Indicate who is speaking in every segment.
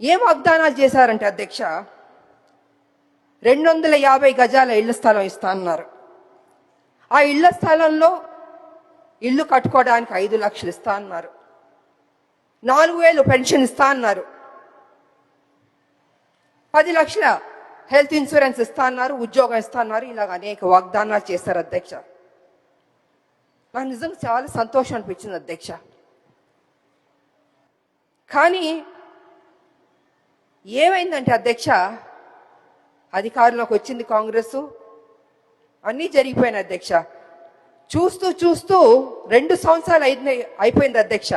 Speaker 1: ఏం వాగ్దానాలు చేశారంటే అధ్యక్ష, 250 గజాల ఇళ్ల స్థలం ఇస్తా అన్నారు. ఆ ఇళ్ల స్థలంలో ఇల్లు కట్టుకోవడానికి 5 లక్షలు ఇస్తా అన్నారు. 4,000 పెన్షన్ ఇస్తా అన్నారు. 10 లక్షల హెల్త్ ఇన్సూరెన్స్ ఇస్తా అన్నారు. ఉద్యోగం ఇస్తా అన్నారు. ఇలాగ అనేక వాగ్దానాలు చేశారు అధ్యక్ష. నాకు నిజంగా చాలా సంతోషం అనిపించింది అధ్యక్ష. కానీ ఏమైందంటే అధ్యక్ష, అధికారంలోకి వచ్చింది కాంగ్రెస్, అన్నీ జరిగిపోయినాయి అధ్యక్ష. చూస్తూ చూస్తూ 2 సంవత్సరాలు అయిపోయింది అధ్యక్ష.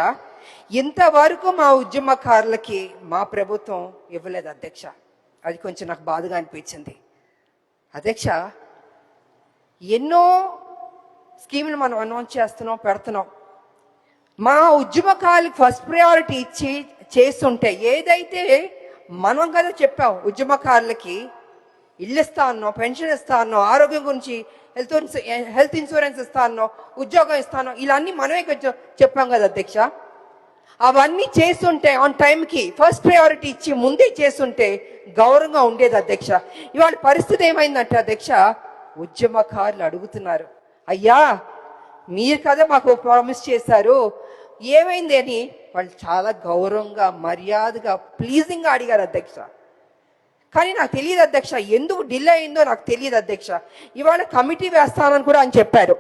Speaker 1: ఇంతవరకు మా ఉద్యమకారులకి మా ప్రభుత్వం ఇవ్వలేదు అధ్యక్ష. అది కొంచెం నాకు బాధగా అనిపించింది అధ్యక్ష. ఎన్నో స్కీములు మనం అనౌన్స్ చేస్తున్నాం, పెడుతున్నాం. మా ఉద్యమకారులకు ఫస్ట్ ప్రయారిటీ ఇచ్చి చేస్తుంటే, ఏదైతే మనం కదా చెప్పాం ఉద్యమకారులకి ఇల్లు ఇస్తా అన్నాం, పెన్షన్ ఇస్తా అన్నాం, ఆరోగ్యం గురించి హెల్త్ ఇన్సూరెన్స్ ఇస్తా అన్నాం, ఉద్యోగం ఇస్తా అన్నాం, ఇలా అన్ని మనమే కొంచెం చెప్పాం కదా అధ్యక్ష. అవన్నీ చేస్తుంటే ఆన్ టైంకి ఫస్ట్ ప్రయారిటీ ఇచ్చి ముందే చేస్తుంటే గౌరవంగా ఉండేది అధ్యక్ష. ఇవాళ పరిస్థితి ఏమైందంటే అధ్యక్ష, ఉద్యమకారులు అడుగుతున్నారు, అయ్యా మీరు కదా మాకు ప్రామిస్ చేశారు, ఏమైంది అని వాళ్ళు చాలా గౌరవంగా మర్యాదగా ప్లీజింగ్గా అడిగారు అధ్యక్ష. కానీ నాకు తెలియదు అధ్యక్ష, ఎందుకు డిలే అయిందో నాకు తెలియదు అధ్యక్ష. ఇవాళ కమిటీ వేస్తానని కూడా అని చెప్పారు.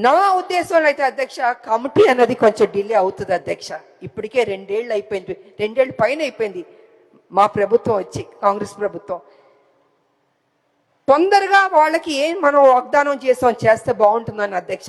Speaker 1: నా ఉద్దేశంలో అయితే అధ్యక్ష, కమిటీ అన్నది కొంచెం డిలే అవుతుంది అధ్యక్ష. ఇప్పటికే 2 ఏళ్ళు అయిపోయింది, 2 ఏళ్ళు పైన అయిపోయింది మా ప్రభుత్వం వచ్చి, కాంగ్రెస్ ప్రభుత్వం. తొందరగా వాళ్ళకి ఏం మనం వాగ్దానం చేస్తే బాగుంటుందని అధ్యక్ష.